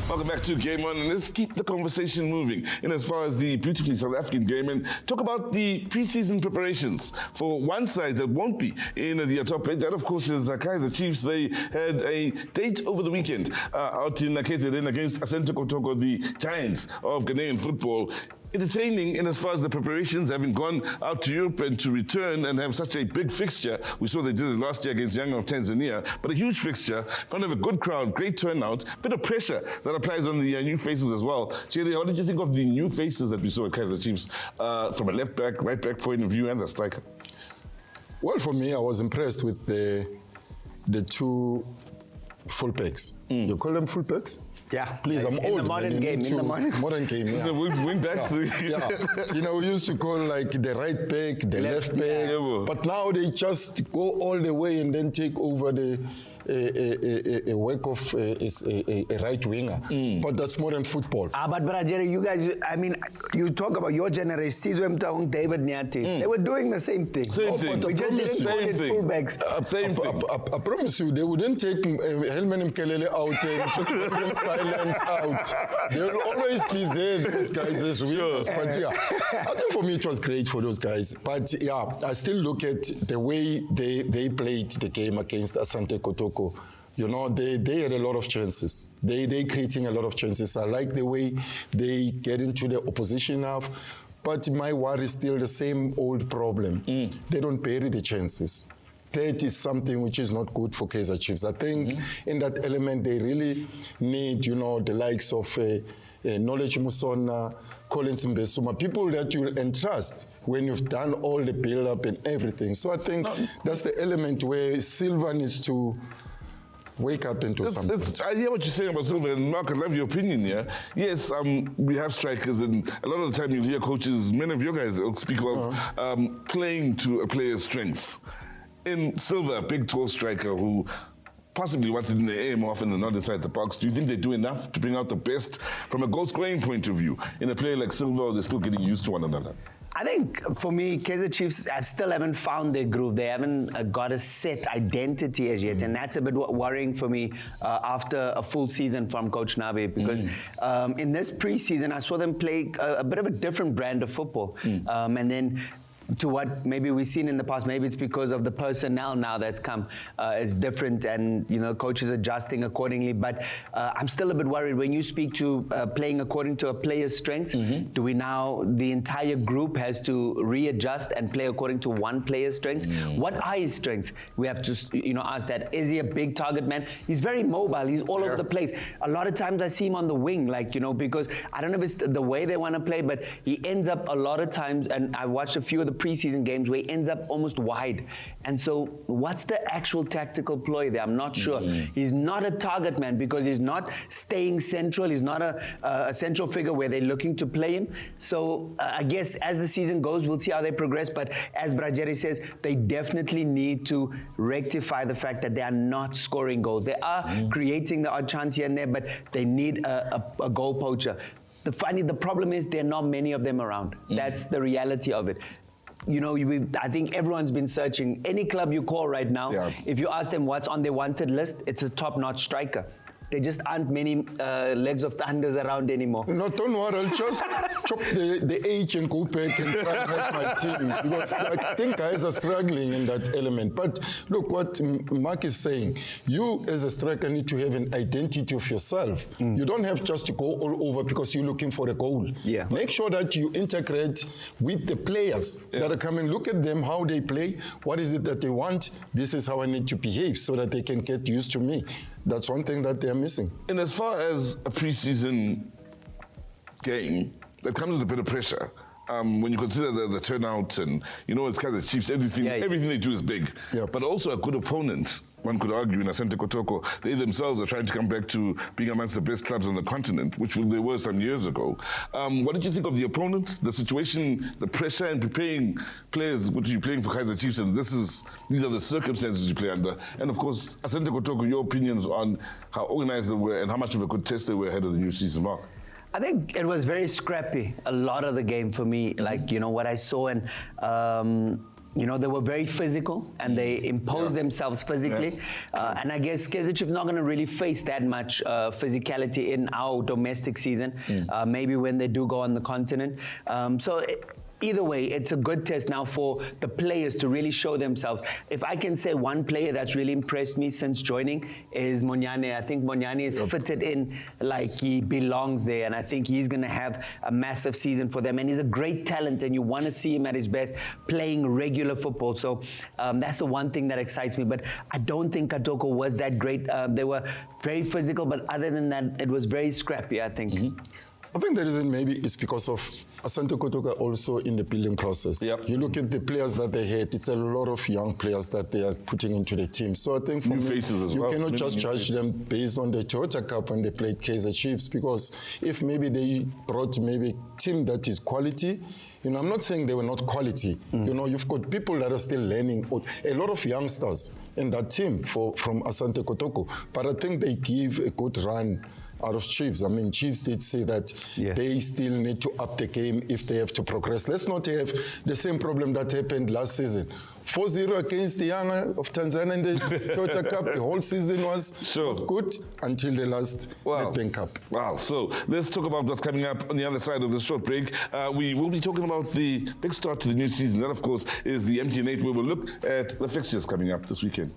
Welcome back to Game On, and let's keep the conversation moving in as far as the beautifully South African game and talk about the preseason preparations for one side that won't be in the top eight. That, of course, is Kaizer Chiefs. They had a date over the weekend out in KZN against Asante Kotoko, the Giants of Ghanaian football. Entertaining in as far as the preparations, having gone out to Europe and to return and have such a big fixture. We saw they did it last year against Yanga of Tanzania, but a huge fixture, in front of a good crowd, great turnout, bit of pressure that applies on the new faces as well. Jerry, what did you think of the new faces that we saw at Kaizer Chiefs from a left back, right back point of view and the striker? Well, for me, I was impressed with the two fullbacks. You call them fullbacks? Yeah, please, I'm in old. The modern game, in the modern game, yeah. Wing backs. Yeah. You know, we used to call like the right back, the left back, but now they just go all the way and then take over the a work of a right winger. But that's modern football. But Brajere, you guys, I mean, you talk about your generation, Sizwe Mtaung, David Nyati. They were doing the same thing. Same thing. We just didn't call it fullbacks. Same thing. I promise you, they wouldn't take Helman Mkelele out and Silent out. They will always be there, those guys as winners. Sure. But yeah, I think for me it was great for those guys. But yeah, I still look at the way they played the game against Asante Kotoko. You know, they had a lot of chances. They creating a lot of chances. I like the way they get into the opposition half. But my worry is still the same old problem. They don't bury the chances. That is something which is not good for Kaizer Chiefs. I think in that element they really need, you know, the likes of Knowledge Musona, Collins Mbesuma, people that you'll entrust when you've done all the build-up and everything. So I think that's the element where Silva needs to wake up into something. I hear what you're saying about Silva, and Mark, I love your opinion here. Yes, we have strikers, and a lot of the time you'll hear coaches, many of your guys will speak of playing to a player's strengths. In Silva, a big, tall striker who possibly wanted in the air more often than not inside the box, do you think they do enough to bring out the best from a goal-scoring point of view in a player like Silva, or they're still getting used to one another? I think, for me, Kaizer Chiefs still haven't found their groove. They haven't got a set identity as yet, and that's a bit worrying for me after a full season from Coach Nabe, because in this preseason, I saw them play a bit of a different brand of football. And then to what maybe we've seen in the past, maybe it's because of the personnel now that's come. It's different, and you know, coaches adjusting accordingly. But I'm still a bit worried when you speak to playing according to a player's strengths. Do we now, the entire group has to readjust and play according to one player's strengths? What are his strengths? We have to, you know, ask that. Is he a big target man? He's very mobile. He's all over the place. A lot of times I see him on the wing, like, you know, because I don't know if it's the way they want to play, but he ends up a lot of times, and I watched a few of the preseason games where he ends up almost wide. And so what's the actual tactical ploy there? I'm not sure. He's not a target man because he's not staying central. He's not a central figure where they're looking to play him. So I guess as the season goes, we'll see how they progress. But as Brajeri says, they definitely need to rectify the fact that they are not scoring goals. They are creating the odd chance here and there, but they need a goal poacher. The problem is there are not many of them around. That's the reality of it. You know, I think everyone's been searching. Any club you call right now, if you ask them what's on their wanted list, it's a top-notch striker. There just aren't many legs of thunders around anymore. No, don't worry. I'll just chop the age and go back and try and help my team, because I think guys are struggling in that element. But look, what Mark is saying, you as a striker need to have an identity of yourself. You don't have just to go all over because you're looking for a goal. Make sure that you integrate with the players that are coming. Look at them, how they play. What is it that they want? This is how I need to behave so that they can get used to me. That's one thing that they're missing. And as far as a preseason game, that comes with a bit of pressure. When you consider the turnout and, you know, it's Kaizer Chiefs, everything they do is big. But also a good opponent, one could argue, in Asante Kotoko. They themselves are trying to come back to being amongst the best clubs on the continent, which they were some years ago. What did you think of the opponent, the situation, the pressure, and preparing players, what you're playing for Kaizer Chiefs, and these are the circumstances you play under? And of course, Asante Kotoko, your opinions on how organized they were and how much of a good test they were ahead of the new season, Mark? I think it was very scrappy, a lot of the game for me, like, you know, what I saw. And you know, they were very physical and they imposed themselves physically. And I guess Kaizer Chiefs not going to really face that much physicality in our domestic season, maybe when they do go on the continent. Either way, it's a good test now for the players to really show themselves. If I can say one player that's really impressed me since joining is Monyane. I think Monyane is fitted in like he belongs there, and I think he's going to have a massive season for them. And he's a great talent, and you want to see him at his best playing regular football. So that's the one thing that excites me. But I don't think Kotoko was that great. They were very physical, but other than that, it was very scrappy, I think. I think the reason maybe is because of Asante Kotoko also in the building process. You look at the players that they had, it's a lot of young players that they are putting into the team. So I think for new me, faces as well. You cannot just judge them based on the Toyota Cup when they played Kaizer Chiefs, because if maybe they brought maybe a team that is quality, you know, I'm not saying they were not quality. You know, you've got people that are still learning, a lot of youngsters in that team from Asante Kotoko. But I think they give a good run out of Chiefs. I mean, Chiefs did say that they still need to up the game if they have to progress. Let's not have the same problem that happened last season. 4-0 against the Yanga of Tanzania in the Toyota Cup. The whole season was good until the last Nedbank Cup. Wow. So let's talk about what's coming up on the other side of the short break. We will be talking about the big start to the new season. That, of course, is the MTN8, where we'll look at the fixtures coming up this weekend.